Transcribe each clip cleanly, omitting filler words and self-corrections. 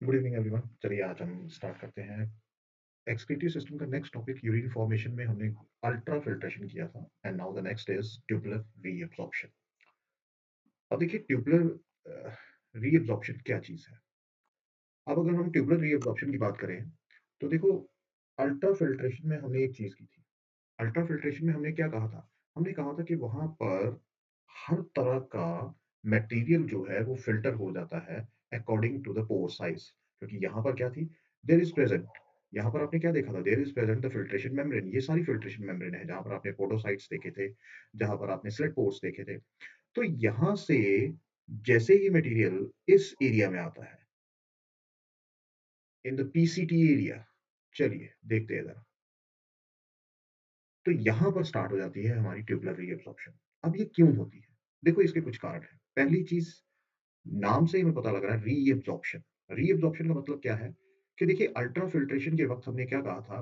Good evening everyone. चलिए आज हम स्टार्ट करते हैं एक्सक्रीटिव सिस्टम का नेक्स्ट टॉपिक। यूरिन फॉर्मेशन में हमने अल्ट्रा फिल्ट्रेशन किया था and now the next is tubular reabsorption. अब देखिए ट्यूबुलर रीअब्जॉर्प्शन क्या चीज है। अब अगर हम ट्यूबुलर रीअब्जॉर्प्शन की बात करें तो देखो, अल्ट्रा फिल्ट्रेशन में हमने एक चीज की थी। अल्ट्रा फिल्ट्रेशन में हमने क्या कहा था? हमने कहा था कि वहां पर हर तरह का मटेरियल जो है वो फिल्टर हो जाता है according to the pore size. क्योंकि यहाँ पर क्या थी? देयर इज प्रेजेंट, यहाँ पर आपने क्या देखा था? There is present the filtration membrane. ये सारी फिल्ट्रेशन मेम्ब्रेन है जहां पर आपने पोडोसाइट्स देखे थे, जहां पर आपने स्लिट पोर्स देखे थे। तो यहां से जैसे ही मटेरियल इस एरिया में आता है, इन द पीसीटी एरिया, चलिए देखते हैं जरा। तो यहां पर स्टार्ट हो जाती है हमारी ट्यूबुलर रीअब्जॉर्प्शन। अब ये क्यों होती है? देखो, इसके कुछ कारण हैं। पहली चीज, नाम से ही हमें पता लग रहा है, रीअब्जॉर्प्शन। रीअब्जॉर्प्शन का मतलब क्या है? कि देखिए अल्ट्रा फिल्ट्रेशन के वक्त हमने क्या कहा था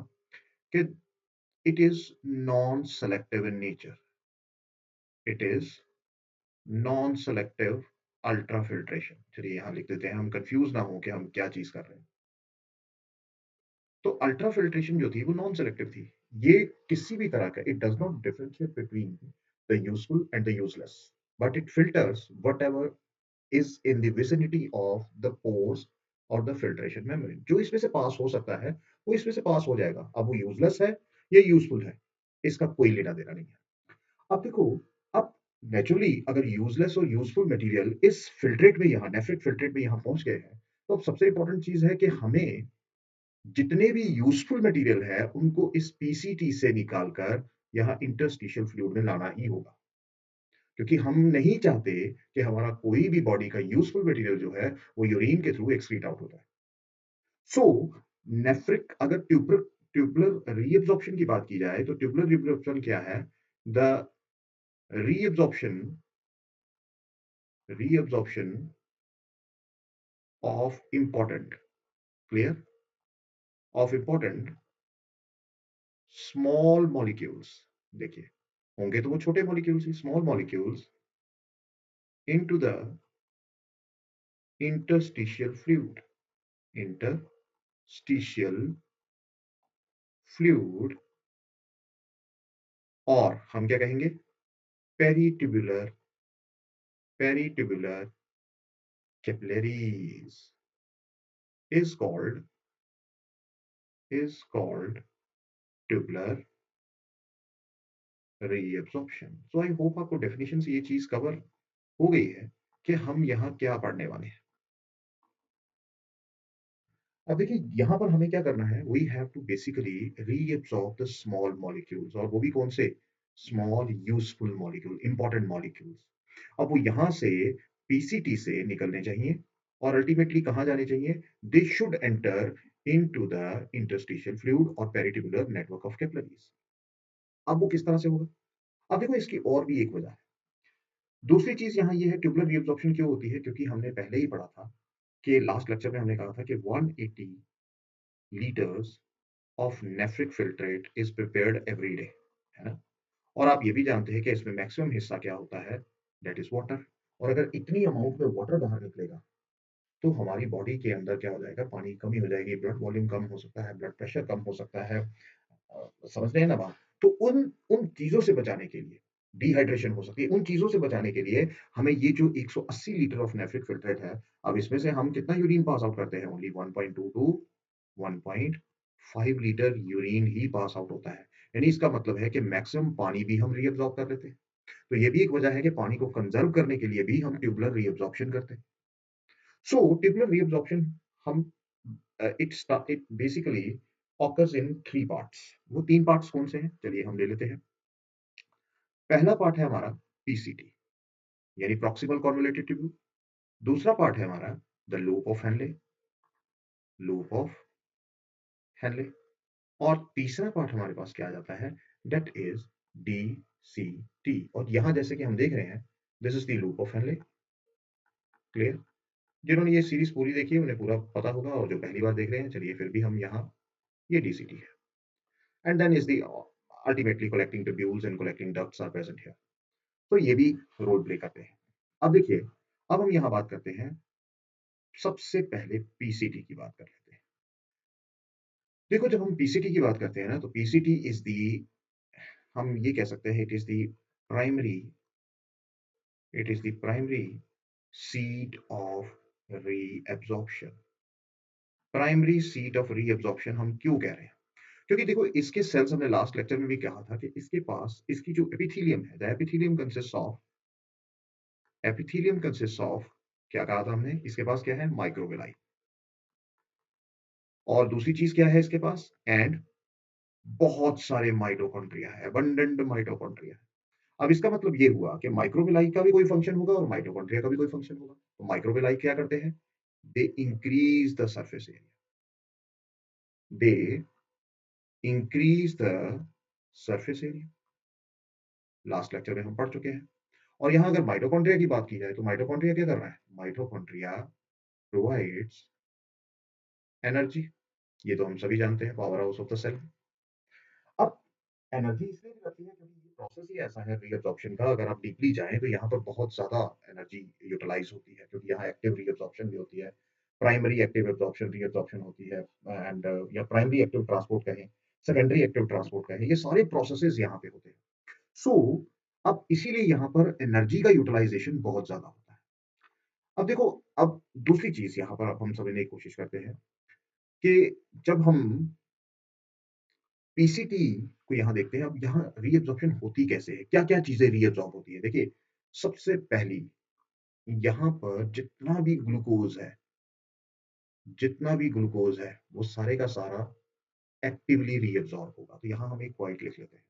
कि it is non selective in nature. It is non selective ultra filtration. चलिए यहां लिख देते हैं, हम कंफ्यूज ना हो कि हम क्या चीज कर रहे हैं। तो अल्ट्रा फिल्ट्रेशन जो थी वो नॉन सेलेक्टिव थी। ये किसी भी तरह का, it does not differentiate between the useful and the useless, but it filters whatever is in the vicinity of the pores और the filtration membrane। जो इसमें से पास हो सकता है वो इसमें से पास हो जाएगा। अब वो यूजलेस है या यूजफुल है, इसका कोई लेना देना नहीं है। अब देखो, अब नेचुरली अगर यूजलेस और यूजफुल मटेरियल इस फिल्ट्रेट में, यहाँ नेफ्रिक फिल्ट्रेट में यहाँ पहुंच गए हैं, तो अब सबसे इंपॉर्टेंट चीज है कि हमें जितने भी यूजफुल मटेरियल है उनको इस पीसीटी से निकालकर यहाँ इंटरस्टिशियल फ्लूइड में लाना ही होगा। क्योंकि हम नहीं चाहते कि हमारा कोई भी बॉडी का यूजफुल मटेरियल जो है वो यूरिन के थ्रू एक्सक्रीट आउट होता है। सो नेफ्रिक, अगर ट्यूबुलर रीअब्जॉर्प्शन की बात की जाए तो ट्यूबुलर रीअब्जॉर्प्शन क्या है? The reabsorption reabsorption of important, clear, of important small molecules. देखिए, होंगे तो वो छोटे molecules he, small molecules into the interstitial fluid. Interstitial fluid, और हम क्या कहेंगे? Peritubular, peritubular capillaries is called is called tubular reabsorption। So I hope आपको डेफिनेशन से ये चीज कवर हो गई है कि हम यहाँ क्या पढ़ने वाले हैं। अब देखिए यहाँ पर हमें क्या करना है, we have to basically reabsorb the small molecules, और वो भी कौन से? Small useful molecule, important molecules. अब वो यहाँ से पीसीटी से निकलने चाहिए और अल्टीमेटली कहाँ जाने चाहिए? They should enter into the interstitial fluid और पेरिट्यूबुलर नेटवर्क ऑफ कैपिलरीज। अब वो किस तरह से होगा? अब देखो, इसकी और भी एक वजह है। दूसरी चीज यहाँ ये है, ट्यूबुलर रीअब्जॉर्प्शन क्यों होती है? क्योंकि हमने पहले ही पढ़ा था कि लास्ट लेक्चर में हमने कहा था कि 180 litres of nephric filtrate is prepared every day, है ना? और आप ये भी जानते हैं कि इसमें मैक्सिमम हिस्सा क्या होता है? That is water. और अगर इतनी अमाउंट में वाटर बाहर निकलेगा तो हमारी बॉडी के अंदर क्या हो जाएगा? पानी की कमी हो जाएगी, ब्लड वॉल्यूम कम हो सकता है, ब्लड प्रेशर कम हो सकता है। समझ रहे हैं ना बात? तो उन उन चीजों से बचाने के लिए, डिहाइड्रेशन हो सकती है, उन चीजों से बचाने के लिए हमें ये जो 180 लीटर ऑफ नेफ्रिक फिल्ट्रेट है, अब इसमें से हम कितना यूरिन पास आउट करते हैं? ओनली 1.2 टू 1.5 लीटर यूरिन ही पास आउट होता है। यानी इसका मतलब है कि मैक्सिमम पानी भी हम रीअब्सॉर्ब कर लेते हैं। तो ये भी एक वजह है कि पानी को कंजर्व करने के लिए भी हम ट्यूबुलर रीअब्सॉर्प्शन करते हैं। सो ट्यूबुलर रीअब्सॉर्प्शन, हम it basically occurs in three parts. वो तीन पार्ट्स कौन से हैं? चलिए हम ले लेते हैं। पहला पार्ट है हमारा पीसीटी, यानी प्रॉक्सिमल कॉन्वोल्यूटेड ट्यूब्यूल। दूसरा पार्ट है हमारा the loop of Henle, loop of Henle. और तीसरा पार्ट हमारे पास क्या आ जाता है? That is DCT. और यहां जैसे कि हम देख रहे हैं, this is the loop of Henle, clear. जिन्होंने ये सीरीज पूरी देखी है उन्हें पूरा पता होगा, और जो पहली बार देख रहे हैं, चलिए फिर भी हम यहाँ, ये डीसीटी है। And then is the ultimately collecting tubules and collecting ducts are present here. तो ये भी रोल प्ले करते हैं। अब देखिए, अब हम यहाँ बात करते हैं सबसे पहले पीसीटी की बात कर लेते हैं। देखो जब हम पीसीटी की बात करते हैं ना तो पीसीटी इज दी, हम ये कह सकते हैं primary it is the primary seat of reabsorption. Primary seat of reabsorption हम क्यों कह रहे हैं? क्योंकि देखो इसके सेल्स, हमने लास्ट लेक्चर में भी कहा था कि इसके पास इसकी जो एपिथेलियम है, द एपिथेलियम कंसिस्ट ऑफ, क्या कहा था हमने, इसके पास क्या है, माइक्रोविलाई। और दूसरी चीज क्या है इसके पास, एंड बहुत सारे माइटोकॉन्ड्रिया है, अबंडेंट माइटोकॉन्ड्रिया है। अब इसका मतलब ये हुआ कि माइक्रोविलाई का भी कोई फंक्शन होगा और माइटोकॉन्ड्रिया का भी कोई फंक्शन होगा। तो माइक्रोविलाई क्या करते हैं, they increase the surface area, they increase the surface area, last lecture में हम पढ़ चुके हैं। और यहां अगर माइटोकॉन्ड्रिया की बात की जाए तो माइटोकॉन्ड्रिया क्या कर रहा है, माइटोकॉन्ड्रिया प्रोवाइड्स एनर्जी। ये तो हम सभी जानते हैं, power house of the cell. अब एनर्जी इसलिए भी लगती है क्योंकि ये प्रोसेस ही ऐसा है रीअब्जॉर्प्शन का, अगर आप डीपली जाएं तो यहाँ पर बहुत ज्यादा एनर्जी यूटिलाइज होती है, क्योंकि यहाँ एक्टिव रीअब्जॉर्प्शन भी होती है, प्राइमरी एक्टिव एब्जॉर्प्शन रीअब्जॉर्प्शन होती है, एंड या प्राइमरी एक्टिव ट्रांसपोर्ट कहें, सेकेंडरी एक्टिव ट्रांसपोर्ट कहें, ये सारे प्रोसेसेस यहाँ पे होते हैं। सो अब इसीलिए यहाँ पर एनर्जी का यूटिलाइजेशन बहुत ज्यादा होता है। अब देखो, अब दूसरी चीज यहाँ पर अब हम समझने की कोशिश करते हैं कि जब हम पीसीटी को यहाँ देखते हैं, अब यहाँ रीअब्जॉर्प्शन होती कैसे है, क्या-क्या चीजें रीअब्सॉर्ब होती है? देखिए, सबसे पहली, यहाँ पर जितना भी ग्लूकोज है, वो सारे का सारा एक्टिवली रीअब्सॉर्ब होगा। तो यहाँ हम एक पॉइंट लिख लेते हैं।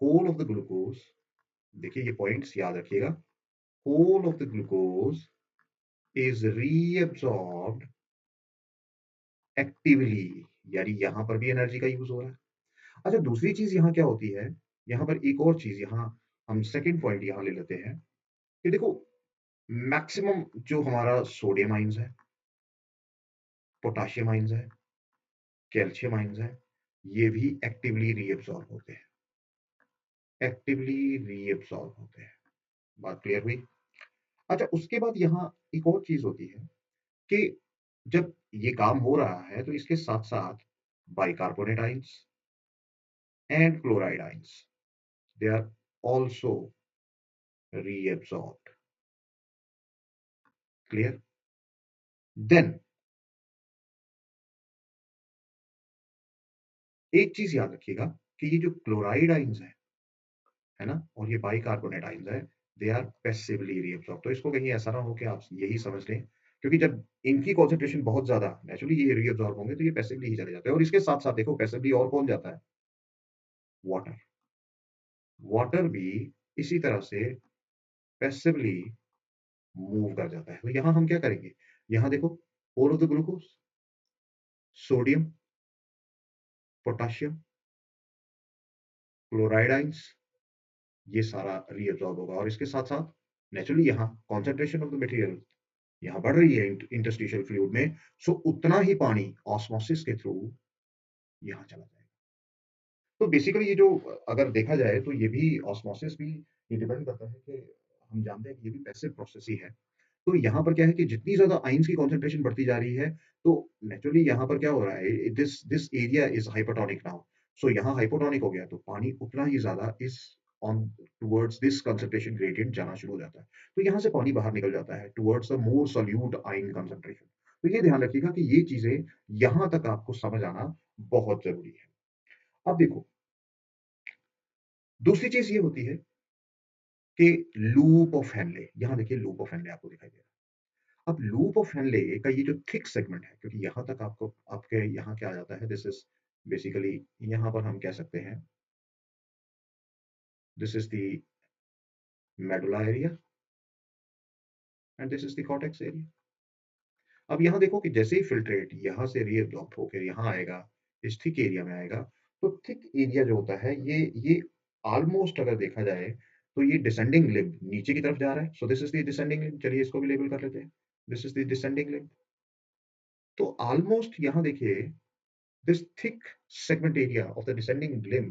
होल ऑफ द ग्लूकोज, देखिए ये पॉइंट्स याद रखिएगा, whole of the glucose is reabsorbed actively, यानी यहाँ पर भी एनर्जी का यूज हो रहा है। अच्छा, दूसरी चीज यहाँ क्या होती है, यहाँ पर एक और चीज, यहाँ हम सेकंड पॉइंट यहाँ ले लेते हैं कि देखो, मैक्सिमम जो हमारा सोडियम आइंस है, पोटाशियम आइंस है, कैल्शियम आइंस है, ये भी एक्टिवली रीअब्सॉर्ब होते हैं, एक्टिवली रीअब्सॉर्ब होते हैं। बात क्लियर हुई? अच्छा, उसके बाद यहाँ एक और चीज होती है कि जब ये काम हो रहा है तो इसके साथ साथ bicarbonate ions and chloride ions, they are also reabsorbed. Clear? Then एक चीज याद रखिएगा कि ये जो क्लोराइड आइंस है ना, और ये बाइकार्बोनेट आइंस है, दे आर पैसिवली रीअब्सॉर्ब। तो इसको कहीं ऐसा ना हो कि आप यही समझ लें, क्योंकि जब इनकी कॉन्सेंट्रेशन बहुत ज्यादा नेचुरली ये रीअब्सॉर्ब होंगे तो ये पैसिवली ही चले जाते हैं। और इसके साथ साथ देखो, पैसिवली और कौन जाता है, वाटर। वाटर भी इसी तरह से पैसिवली मूव कर जाता है। तो यहाँ हम क्या करेंगे, यहाँ देखो, whole of the glucose, sodium, potassium, chloride ions, ये सारा रीअब्सॉर्ब होगा। और इसके साथ साथ नेचुरली यहाँ कॉन्सेंट्रेशन ऑफ द मटेरियल यहाँ बढ़ रही है इंटरस्टिशियल फ्लूइड में, सो उतना ही पानी ऑस्मोसिस के थ्रू यहाँ चला जाएगा। तो बेसिकली ये जो, अगर देखा जाए तो ये भी ऑस्मोसिस भी, ये डिपेंड करता है कि हम जानते हैं कि ये भी पैसिव प्रोसेस ही है। तो यहाँ पर क्या है कि जितनी ज्यादा आइंस की कॉन्सेंट्रेशन बढ़ती जा रही है, तो नेचुरली यहाँ पर क्या हो रहा है, this this area is hypotonic now. So यहाँ हाइपोटोनिक हो गया तो पानी उतना ही ज्यादा इस on towards this concentration gradient जाना शुरू हो जाता है। तो यहाँ से पानी बाहर निकल जाता है टुवर्ड्स द मोर सोल्यूट आइन कंसंट्रेशन। तो ये ध्यान रखिएगा कि ये चीजें यहाँ तक आपको समझ आना बहुत जरूरी है। अब देखो, दूसरी चीज ये होती है कि लूप ऑफ हेनले, यहाँ देखिए लूप ऑफ हेनले आपको दिखाई दे रहा है। अब लूप ऑफ हेनले का ये जो थिक सेगमेंट है, क्योंकि यहाँ तक आपको आपके यहाँ क्या आ जाता है, दिस इज बेसिकली, यहाँ पर हम कह सकते हैं this is the medulla area and this is the cortex area. अब यहाँ देखो कि जैसे ही फिल्ट्रेट यहाँ से रीअब्सॉर्ब होकर यहाँ आएगा, इस थिक एरिया में आएगा, तो थिक एरिया जो होता है, ये ऑलमोस्ट अगर देखा जाए तो ये डिसेंडिंग लिम्ब नीचे की तरफ जा रहा है। So this is the descending limb, चलिए इसको भी लेबल कर लेते हैं, this is the descending limb. तो ऑलमोस्ट यहाँ देखिए, this thick segment area of the descending limb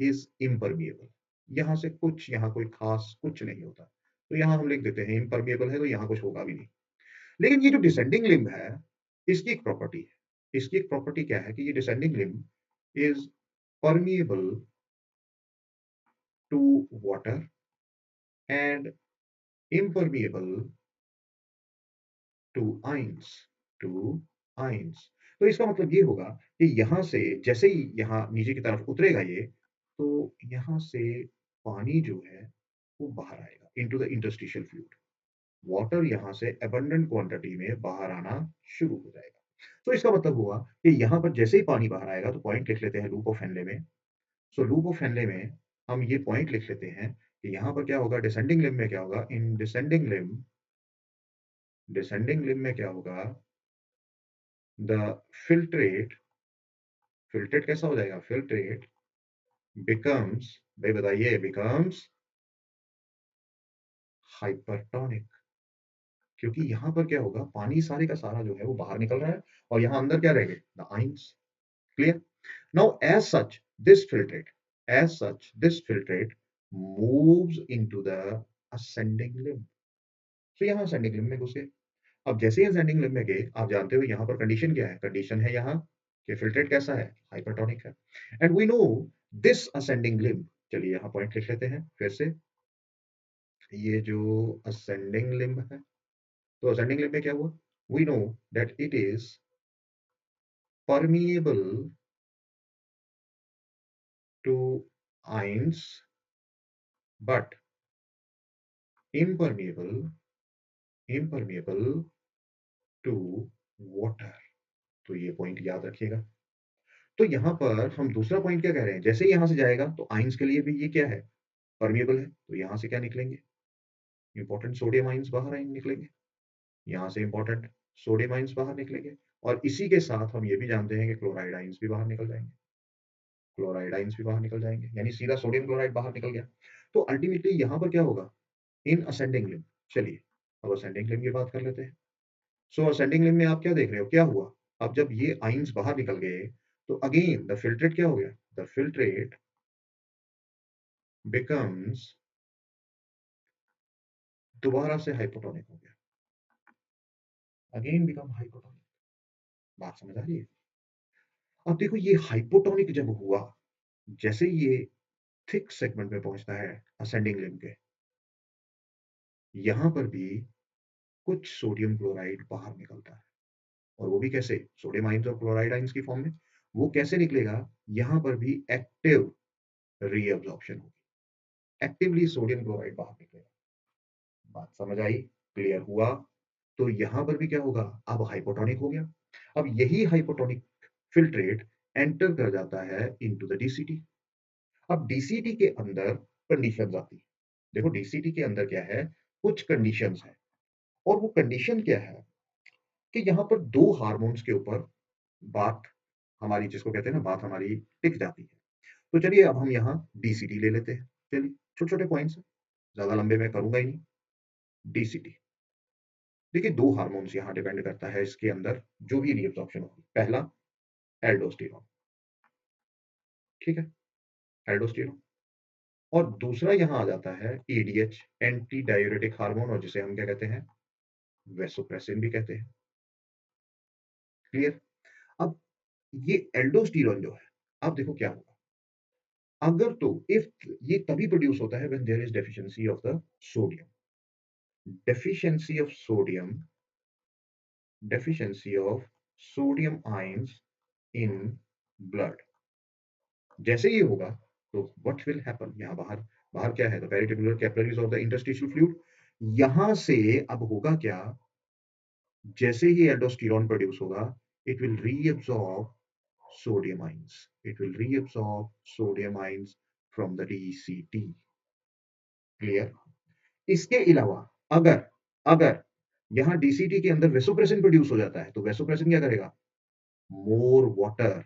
is impermeable। यहाँ से कुछ, यहाँ कोई खास कुछ नहीं होता। तो यहाँ हम लिख देते हैं impermeable है, तो यहाँ कुछ होगा भी नहीं। लेकिन ये जो डिसेंडिंग लिम्ब है, इसकी एक प्रॉपर्टी है। इसकी एक प्रॉपर्टी क्या है कि ये descending limb is permeable to water and impermeable to ions to ions. तो इसका मतलब ये होगा कि यहाँ से जैसे ही यहाँ नीचे की तरफ उतरेगा ये, तो यहाँ से पानी जो है वो बाहर आएगा into the interstitial fluid. Water यहाँ से अबंडेंट क्वांटिटी में बाहर आना शुरू हो जाएगा। तो इसका मतलब हुआ कि यहाँ पर जैसे ही पानी बाहर आएगा तो पॉइंट लिख लेते हैं लूप ऑफ हेनले में। सो लूप ऑफ हेनले में हम ये पॉइंट लिख लेते हैं कि यहाँ पर क्या होगा, डिसेंडिंग लिम्ब में क्या होगा, इन डिसेंडिंग लिम्ब में क्या होगा, द फिल्ट्रेट फिल्ट्रेट कैसा हो जाएगा, फिल्ट्रेट बिकम्स, भाई बताइए, बिकम्स हाइपरटोनिक। क्योंकि यहाँ पर क्या होगा, पानी सारे का सारा जो है वो बाहर निकल रहा है और यहाँ अंदर क्या रहेंगे, the ions. Clear. Now as such this filtrate moves into the ascending limb. तो यहाँ असेंडिंग लिम्ब में घुस गए। अब जैसे ही असेंडिंग लिम्ब में गए, आप जानते हो यहाँ पर कंडीशन क्या है, कंडीशन है यहाँ कि फिल्ट्रेट कैसा है, हाइपरटोनिक है। And we know this ascending limb, चलिए यहाँ पॉइंट लिख लेते हैं फिर से। ये जो असेंडिंग लिम्ब है, तो असेंडिंग लिम्ब में क्या हुआ, we know that it is permeable to ions but impermeable to water। तो ये पॉइंट याद रखिएगा। तो यहाँ पर हम दूसरा पॉइंट क्या कह रहे हैं, जैसे ही यहाँ से जाएगा तो आइंस के लिए भी ये क्या है, परमिएबल है। तो यहाँ से क्या निकलेंगे, इंपॉर्टेंट सोडियम आइंस बाहर आएंगे, निकलेंगे। यहाँ से इंपॉर्टेंट सोडियम आइंस बाहर निकलेंगे। और इसी के साथ हम ये भी जानते हैं कि क्लोराइड आइंस भी बाहर निकल जाएंगे, क्लोराइड आइंस भी बाहर निकल जाएंगे, यानी सीधा सोडियम क्लोराइड बाहर निकल गया। तो अल्टीमेटली यहाँ पर क्या होगा, इन असेंडिंग लिम्ब। चलिए अब असेंडिंग लिम्ब की बात कर लेते हैं। सो असेंडिंग लिम्ब में आप क्या देख रहे हो, क्या हुआ, अब जब ये आइंस बाहर निकल गए तो अगेन द फिल्ट्रेट क्या हो गया, द फिल्ट्रेट बिकम्स, दोबारा से हाइपोटोनिक हो गया, अगेन बिकम हाइपोटोनिक। बात समझ आ रही है। अब देखो ये हाइपोटोनिक जब हुआ, जैसे ही ये थिक सेगमेंट में पहुंचता है असेंडिंग लिम्ब के, यहां पर भी कुछ सोडियम क्लोराइड बाहर निकलता है। और वो भी कैसे, सोडियम आइंस और क्लोराइड आइंस की फॉर्म में। वो कैसे निकलेगा, यहां पर भी एक्टिव रीअब्जॉर्प्शन होगी, एक्टिवली सोडियम क्लोराइड बाहर निकलेगा। बात समझ आई, क्लियर हुआ। तो यहां पर भी क्या होगा, अब हाइपोटोनिक हो गया। अब यही हाइपोटोनिक फिल्ट्रेट एंटर कर जाता है इनटू द डीसीटी। अब डीसीटी के अंदर कंडीशंस आती है। देखो डीसीटी के अंदर क्या है, कुछ कंडीशंस है। और वो कंडीशन क्या है कि यहाँ पर दो हार्मोन्स के ऊपर बात हमारी, जिसको कहते हैं ना, बात हमारी टिक जाती है। तो चलिए अब हम यहाँ डीसीटी ले लेते हैं। चलिए छोटे छोटे पॉइंट्स हैं, ज्यादा लंबे मैं करूंगा ही नहीं। डीसीटी, देखिए दो हार्मोन्स यहाँ डिपेंड करता है इसके अंदर जो भी रीअब्जॉर्प्शन होगी। पहला एल्डोस्टेरॉन, ठीक है, एल्डोस्टेरॉन। और दूसरा यहाँ आ जाता है एडीएच, एंटी डायूरेटिक हार्मोन, और जिसे हम क्या कहते हैं, वेसोप्रेसिन भी कहते हैं। क्लियर। अब ये एल्डोस्टेरॉन जो है, अब देखो क्या होगा, अगर तो इफ ये तभी प्रोड्यूस होता है when there is deficiency of the sodium, deficiency of sodium, deficiency of sodium ions in blood. जैसे ये होगा तो व्हाट विल हैपन, यहाँ बाहर, बाहर क्या है, the particular capillaries of the interstitial fluid. यहां से अब होगा क्या, जैसे ही एल्डोस्टेरॉन प्रोड्यूस होगा, it will reabsorb sodium ions. It will reabsorb sodium ions from the DCT. Clear. इसके अलावा अगर अगर यहां डीसीटी के अंदर वेसोप्रेसिन प्रोड्यूस हो जाता है, तो वेसोप्रेसिन क्या करेगा, मोर वाटर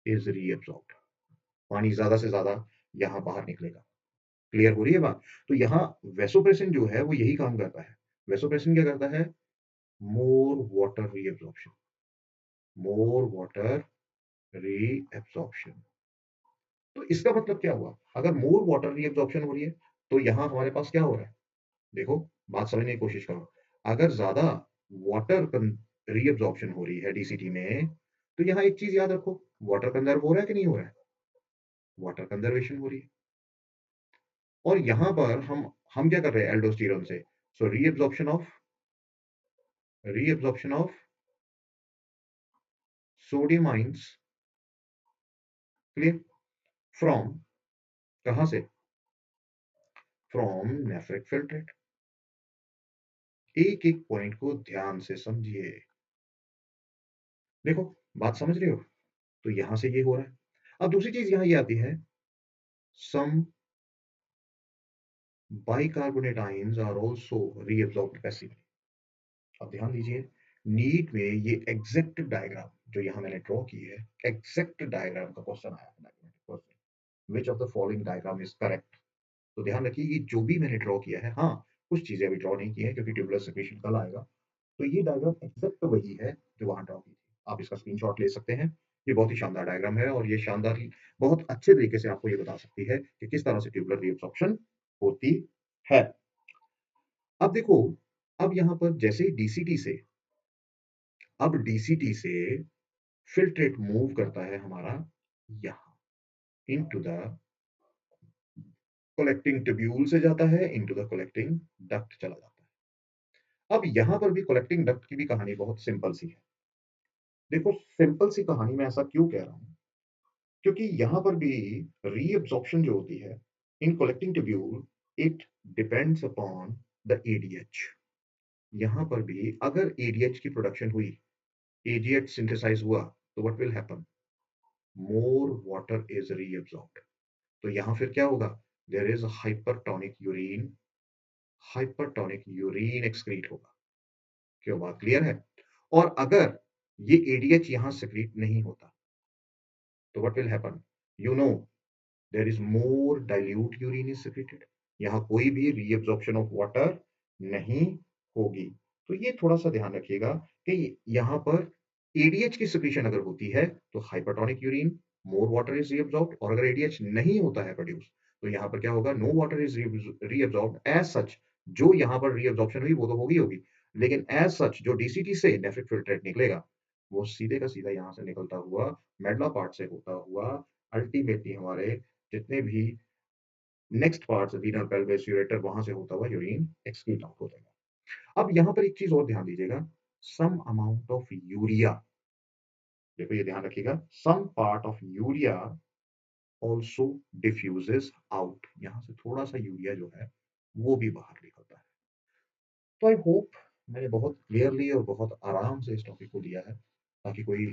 इज रीअब्सॉर्ब्ड, पानी ज्यादा से ज्यादा यहां बाहर निकलेगा। क्लियर हो रही है बात। तो यहां वेसोप्रेसिन जो है वो यही काम करता है। वेसोप्रेसिन क्या करता है, more water reabsorption, more water reabsorption. तो इसका मतलब क्या हुआ, अगर मोर वाटर रीअब्जॉर्प्शन हो रही है तो यहां हमारे पास क्या हो रहा है, देखो बात समझने की कोशिश करो। अगर ज्यादा वाटर रीअब्जॉर्प्शन हो रही है डीसीटी में, तो यहाँ एक चीज याद रखो, वाटर कंजर्व हो रहा है कि नहीं हो रहा है? वाटर कंजर्वेशन हो रही है। और यहाँ पर हम क्या कर रहे हैं एल्डोस्टेरोन से? So reabsorption of sodium ions, clear, from, कहाँ से? From nephric filtrate. एक एक पॉइंट को ध्यान से समझिए। देखो, बात समझ रहे हो? तो यहां से ये हो रहा है। अब दूसरी चीज यहां ये आती है, some bicarbonate ions are also reabsorbed passively. अब ध्यान दीजिए, नीट में ये एग्जैक्ट डायग्राम जो यहां मैंने ड्रॉ की है, एग्जैक्ट डायग्राम का क्वेश्चन आया है 90%। Which of the following diagram is correct? तो ध्यान रखिए, ये जो भी मैंने ड्रॉ किया है, हाँ, कुछ चीजें अभी ड्रॉ नहीं की है क्योंकि ट्यूबुलर सेक्रेशन कल आएगा। तो ये डायग्राम एग्जैक्ट वही है जो वहां ड्रॉ की थी। आप इसका स्क्रीनशॉट ले सकते हैं। ये बहुत ही शानदार डायग्राम है और ये शानदार ही बहुत अच्छे तरीके से आपको ये बता सकती है कि किस तरह से ट्यूबुलर रीअब्सॉर्प्शन होती है। अब देखो, अब यहाँ पर जैसे ही डीसीटी से, अब डीसीटी से फिल्ट्रेट मूव करता है हमारा यहाँ इनटू द कलेक्टिंग ट्यूब्यूल से जाता है इनटू द कलेक्टिंग डक्ट चला जाता है। अब यहाँ पर भी कलेक्टिंग डक्ट की भी कहानी बहुत सिंपल सी है। देखो, सिंपल सी कहानी में ऐसा क्यों कह रहा हूँ? क्योंकि यहाँ पर भी रीअब्सॉर्प्शन जो होती है in collecting tubule, it depends upon the ADH. यहाँ पर भी अगर एडीएच की प्रोडक्शन हुई, एडीएच सिंथेसाइज हुआ, तो what will happen? More water is reabsorbed. तो यहाँ फिर क्या होगा? There is hypertonic urine, hypertonic urine excrete होगा। क्यों? बात क्लियर है? और अगर ये एडीएच यहाँ सेक्रीट नहीं होता, तो what will happen? You know, there is more dilute urine is secreted. यहाँ कोई भी रीअब्जॉर्प्शन ऑफ वाटर नहीं होगी। तो ये थोड़ा सा ध्यान रखिएगा कि यहाँ पर एडीएच की सिक्रीशन अगर होती है तो hypertonic urine, more water is reabsorbed, और अगर एडीएच नहीं होता है प्रोड्यूस, तो यहाँ पर क्या होगा? No water is reabsorbed as such. जो यहाँ पर रीअब्जॉर्प्शन हुई वो तो होगी, लेकिन एज सच जो डीसीटी से नेफ्रिक फिल्ट्रेट निकलेगा, वो सीधे का सीधा यहाँ से निकलता हुआ मेडुला पार्ट से होता हुआ अल्टीमेटली हमारे जितने भी next parts renal pelvis ureter, वहां से होता हुआ यूरिन एक्सक्रीट आउट हो जाएगा। अब यहाँ पर एक चीज और ध्यान दीजिएगा, सम अमाउंट ऑफ यूरिया, देखो ये ध्यान रखिएगा, some part of urea also diffuses out. यहाँ से थोड़ा सा यूरिया जो है वो भी बाहर निकलता है। तो आई होप मैंने बहुत क्लियरली और बहुत आराम से इस टॉपिक को दिया है ताकि कोई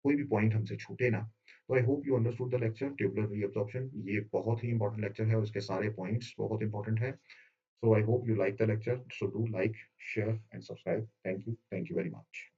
कोई भी पॉइंट हमसे छूटे ना। तो आई hope you understood the lecture tubular reabsorption. ये बहुत ही इंपॉर्टेंट लेक्चर है और इसके सारे पॉइंट्स बहुत इंपॉर्टेंट है। So I hope you like the lecture. So do like, share and subscribe. Thank you very much.